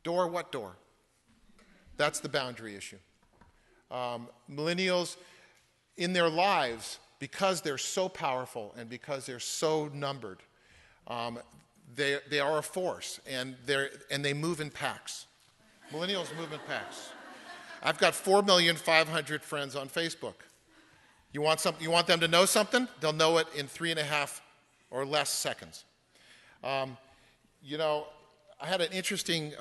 Door, what door? That's the boundary issue. Millennials, in their lives, because they're so powerful and because they're so numbered, they are a force, and they move in packs. Millennials move in packs. I've got 4,500,000 friends on Facebook. You want them to know something? They'll know it in 3.5 or less seconds. You know, I had an interesting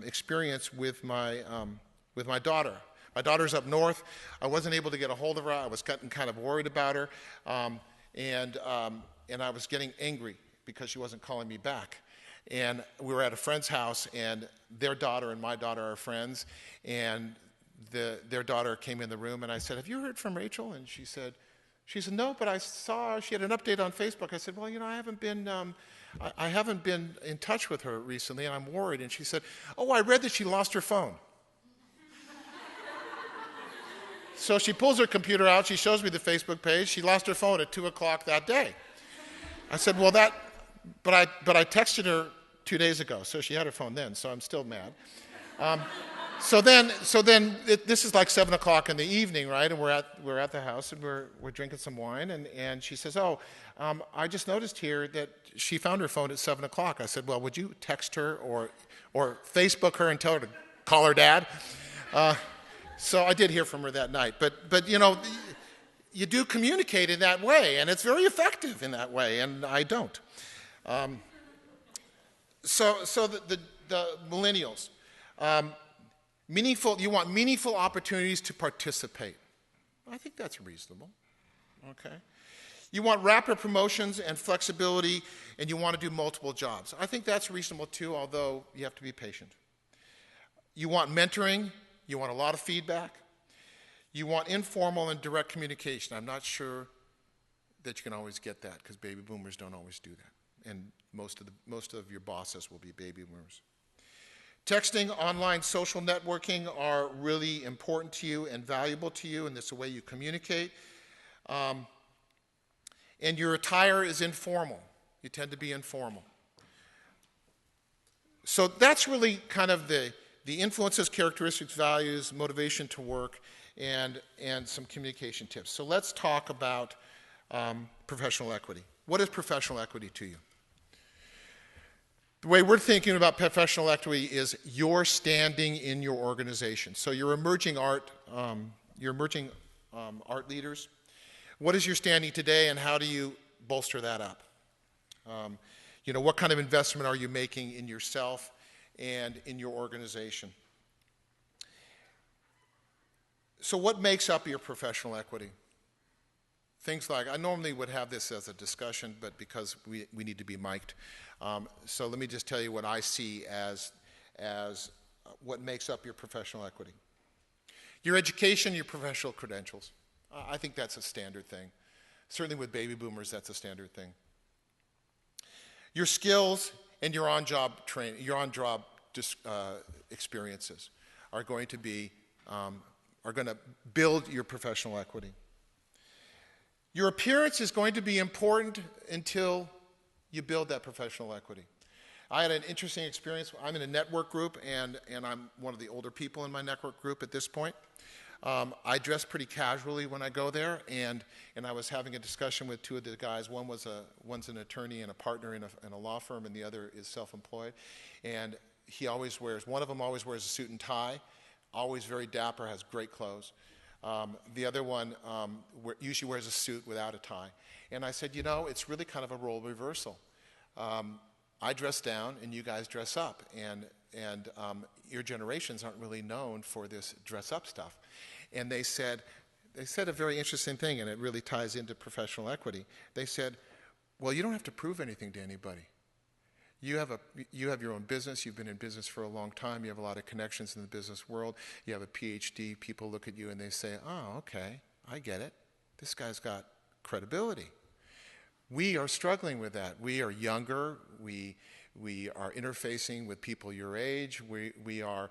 experience with my daughter. My daughter's up north. I wasn't able to get a hold of her. I was getting kind of worried about her, and I was getting angry because she wasn't calling me back. And we were at a friend's house, and their daughter and my daughter are friends, and their daughter came in the room, and I said, "Have you heard from Rachel?" And she said, "No, but I saw she had an update on Facebook." I said, "Well, you know, I haven't been in touch with her recently, and I'm worried." And she said, "Oh, I read that she lost her phone." So she pulls her computer out. She shows me the Facebook page. She lost her phone at 2 o'clock that day. I said, "Well, but I texted her 2 days ago, so she had her phone then. So I'm still mad." So then, this is like 7 o'clock in the evening, right? And we're at the house, and we're drinking some wine, and she says, "Oh, I just noticed here that she found her phone at 7 o'clock." I said, "Well, would you text her or Facebook her and tell her to call her dad?" So I did hear from her that night, but you know, you do communicate in that way, and it's very effective in that way, and I don't. So the millennials, you want meaningful opportunities to participate. I think that's reasonable. Okay. You want rapid promotions and flexibility, and you want to do multiple jobs. I think that's reasonable too, although you have to be patient. You want mentoring. You want a lot of feedback. You want informal and direct communication. I'm not sure that you can always get that, because baby boomers don't always do that. And most of your bosses will be baby boomers. Texting, online social networking are really important to you and valuable to you, and it's the way you communicate. And your attire is informal. You tend to be informal. So that's really kind of the influences, characteristics, values, motivation to work, and some communication tips. So let's talk about professional equity. What is professional equity to you? The way we're thinking about professional equity is your standing in your organization. So you're emerging art leaders. What is your standing today, and how do you bolster that up? You know, what kind of investment are you making in yourself and in your organization? So what makes up your professional equity? Things like, I normally would have this as a discussion, but because we need to be mic'd, so let me just tell you what I see as what makes up your professional equity. Your education, your professional credentials. I think that's a standard thing. Certainly with baby boomers, that's a standard thing. Your skills and your on-job training, your on-job experiences are going to build your professional equity. Your appearance is going to be important until you build that professional equity. I had an interesting experience. I'm in a network group, and I'm one of the older people in my network group at this point. I dress pretty casually when I go there, and I was having a discussion with two of the guys. One's an attorney and a partner in a law firm, and the other is self-employed. And one of them always wears a suit and tie, always very dapper, has great clothes. The other one usually wears a suit without a tie. And I said, you know, it's really kind of a role reversal. I dress down and you guys dress up, and your generations aren't really known for this dress up stuff. And they said a very interesting thing, and it really ties into professional equity. They said, well, you don't have to prove anything to anybody. You have your own business. You've been in business for a long time. You have a lot of connections in the business world. You have a PhD. People look at you and they say, oh, okay, I get it. This guy's got credibility. We are struggling with that. We are younger. We are interfacing with people your age. We are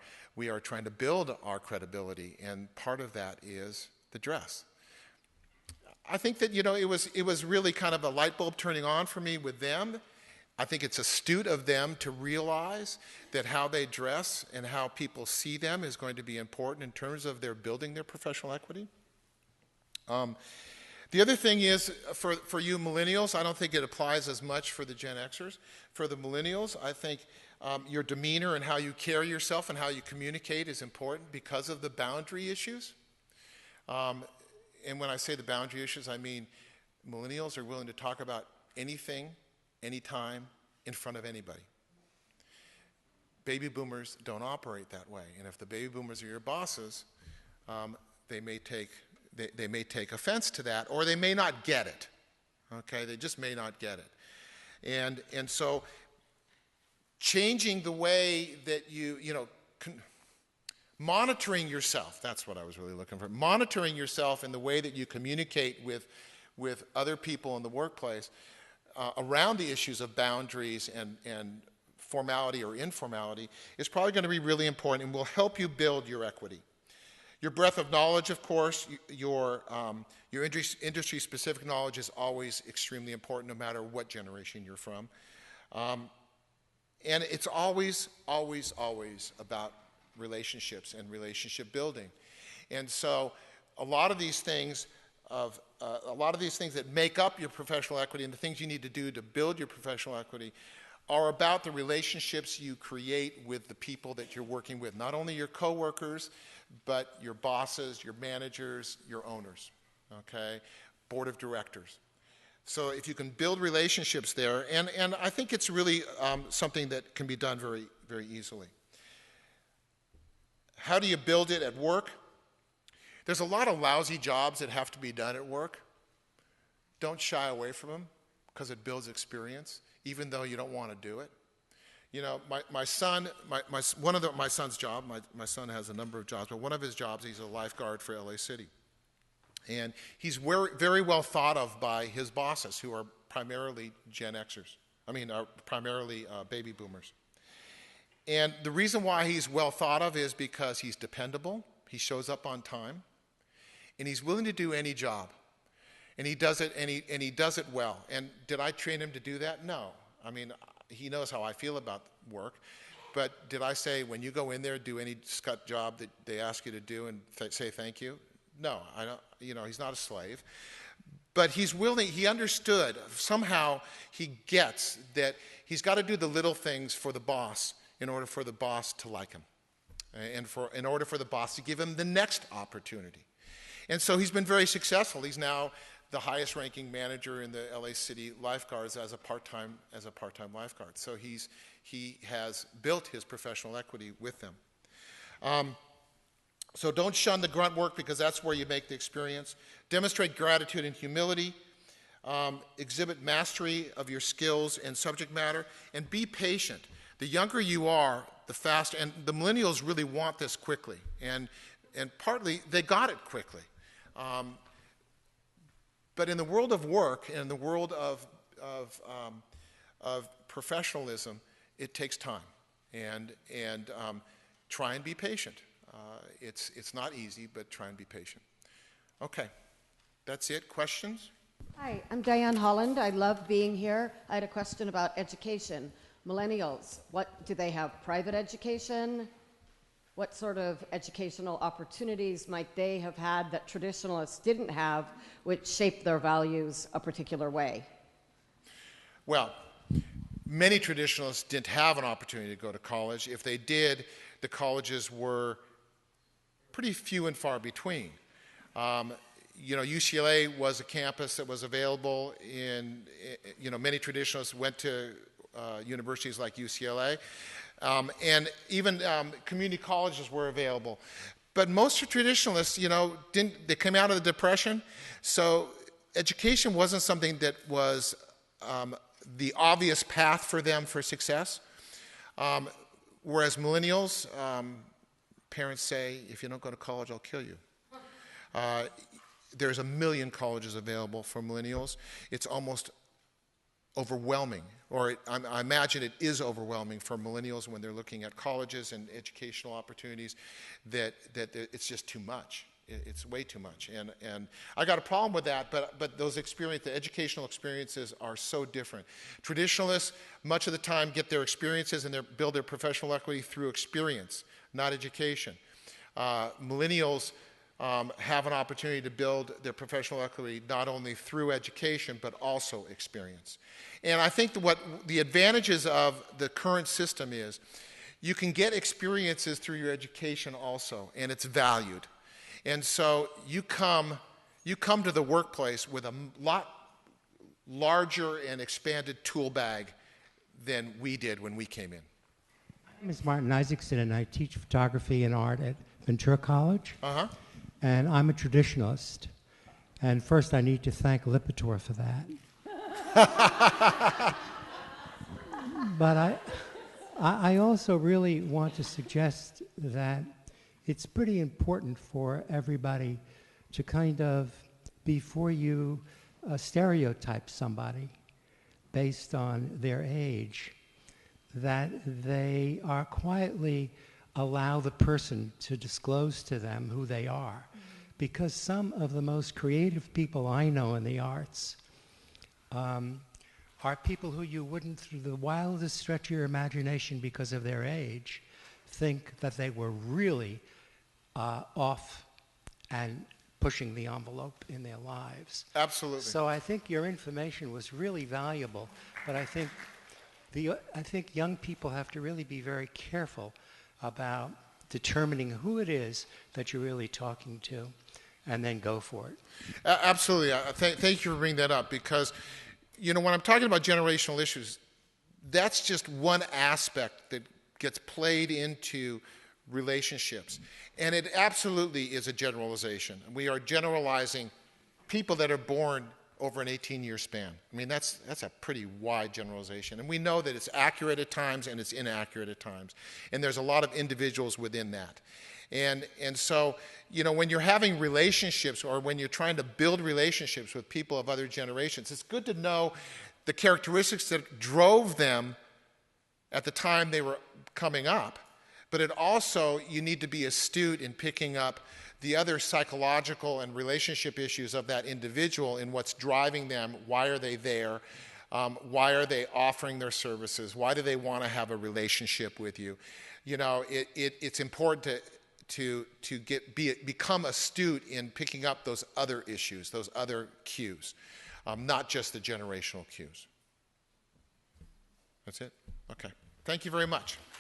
trying to build our credibility, and part of that is the dress. I think that, you know, it was really kind of a light bulb turning on for me with them, I think it's astute of them to realize that how they dress and how people see them is going to be important in terms of their building their professional equity. The other thing is, for you millennials, I don't think it applies as much for the Gen Xers. For the millennials, I think your demeanor and how you carry yourself and how you communicate is important because of the boundary issues. And when I say the boundary issues, I mean millennials are willing to talk about anything, anytime, in front of anybody. Baby boomers don't operate that way. And if the baby boomers are your bosses, they may take offense to that, or they may not get it. Okay, they just may not get it. And so changing the way that monitoring yourself, that's what I was really looking for. Monitoring yourself in the way that you communicate with other people in the workplace around the issues of boundaries and formality or informality is probably going to be really important and will help you build your equity. Your breadth of knowledge, of course, your industry-specific knowledge is always extremely important no matter what generation you're from. And it's always, always, always about relationships and relationship building. And so a lot of these things that make up your professional equity and the things you need to do to build your professional equity are about the relationships you create with the people that you're working with, not only your coworkers, but your bosses, your managers, your owners, okay, board of directors. So if you can build relationships there, and I think it's really something that can be done very, very easily. How do you build it at work? There's a lot of lousy jobs that have to be done at work. Don't shy away from them because it builds experience, even though you don't want to do it. You know, my son's job, my son has a number of jobs, but one of his jobs, he's a lifeguard for LA City. And he's very well thought of by his bosses, who are primarily Gen Xers. Are primarily baby boomers. And the reason why he's well thought of is because he's dependable, he shows up on time, and he's willing to do any job. And he does it, and he does it well. And did I train him to do that? No. He knows how I feel about work. But did I say, when you go in there, do any scut job that they ask you to do and say thank you? No, I don't. He's not a slave. But he's willing, he understood, somehow he gets that he's got to do the little things for the boss in order for the boss to like him. And in order for the boss to give him the next opportunity. And so he's been very successful. He's now the highest ranking manager in the LA City Lifeguards as a part-time lifeguard. So he has built his professional equity with them. So don't shun the grunt work because that's where you make the experience. Demonstrate gratitude and humility. Exhibit mastery of your skills and subject matter, and be patient. The younger you are, the faster, and the millennials really want this quickly, and partly they got it quickly. But in the world of work, and in the world of professionalism, it takes time, and try and be patient. It's not easy, but try and be patient. Okay, that's it. Questions? Hi, I'm Diane Holland. I love being here. I had a question about education. Millennials, what do they have? Private education? What sort of educational opportunities might they have had that traditionalists didn't have, which shaped their values a particular way? Well, many traditionalists didn't have an opportunity to go to college. If they did, the colleges were pretty few and far between. UCLA was a campus that was available many traditionalists went to universities like UCLA. And even community colleges were available. But most traditionalists, they came out of the Depression, so education wasn't something that was the obvious path for them for success. Whereas millennials, parents say, if you don't go to college, I'll kill you. There's 1 million colleges available for millennials. It's almost overwhelming, or I imagine it is overwhelming for millennials when they're looking at colleges and educational opportunities, that it's just too much. It's way too much. And I got a problem with that, but those the educational experiences are so different. Traditionalists, much of the time, get their experiences and build their professional equity through experience, not education. Millennials have an opportunity to build their professional equity not only through education, but also experience. And I think what the advantages of the current system is, you can get experiences through your education also, and it's valued. And so you come to the workplace with a lot larger and expanded tool bag than we did when we came in. My name is Martin Isaacson, and I teach photography and art at Ventura College. And I'm a traditionalist. And first, I need to thank Lipitor for that. But I also really want to suggest that it's pretty important for everybody to kind of, before you stereotype somebody based on their age, that they are quietly allow the person to disclose to them who they are. Because some of the most creative people I know in the arts are people who you wouldn't, through the wildest stretch of your imagination because of their age, think that they were really off and pushing the envelope in their lives. Absolutely. So I think your information was really valuable, but I think young people have to really be very careful about determining who it is that you're really talking to, and then go for it. Absolutely. Thank you for bringing that up, because, you know, when I'm talking about generational issues, that's just one aspect that gets played into relationships. And it absolutely is a generalization. We are generalizing people that are born over an 18-year span. I mean, that's a pretty wide generalization. And we know that it's accurate at times and it's inaccurate at times. And there's a lot of individuals within that. And so, you know, when you're having relationships, or when you're trying to build relationships with people of other generations, it's good to know the characteristics that drove them at the time they were coming up. But it also, you need to be astute in picking up the other psychological and relationship issues of that individual and what's driving them. Why are they there? Why are they offering their services? Why do they want to have a relationship with you? You know, it's important to become astute in picking up those other issues, those other cues, not just the generational cues. That's it? Okay. Thank you very much.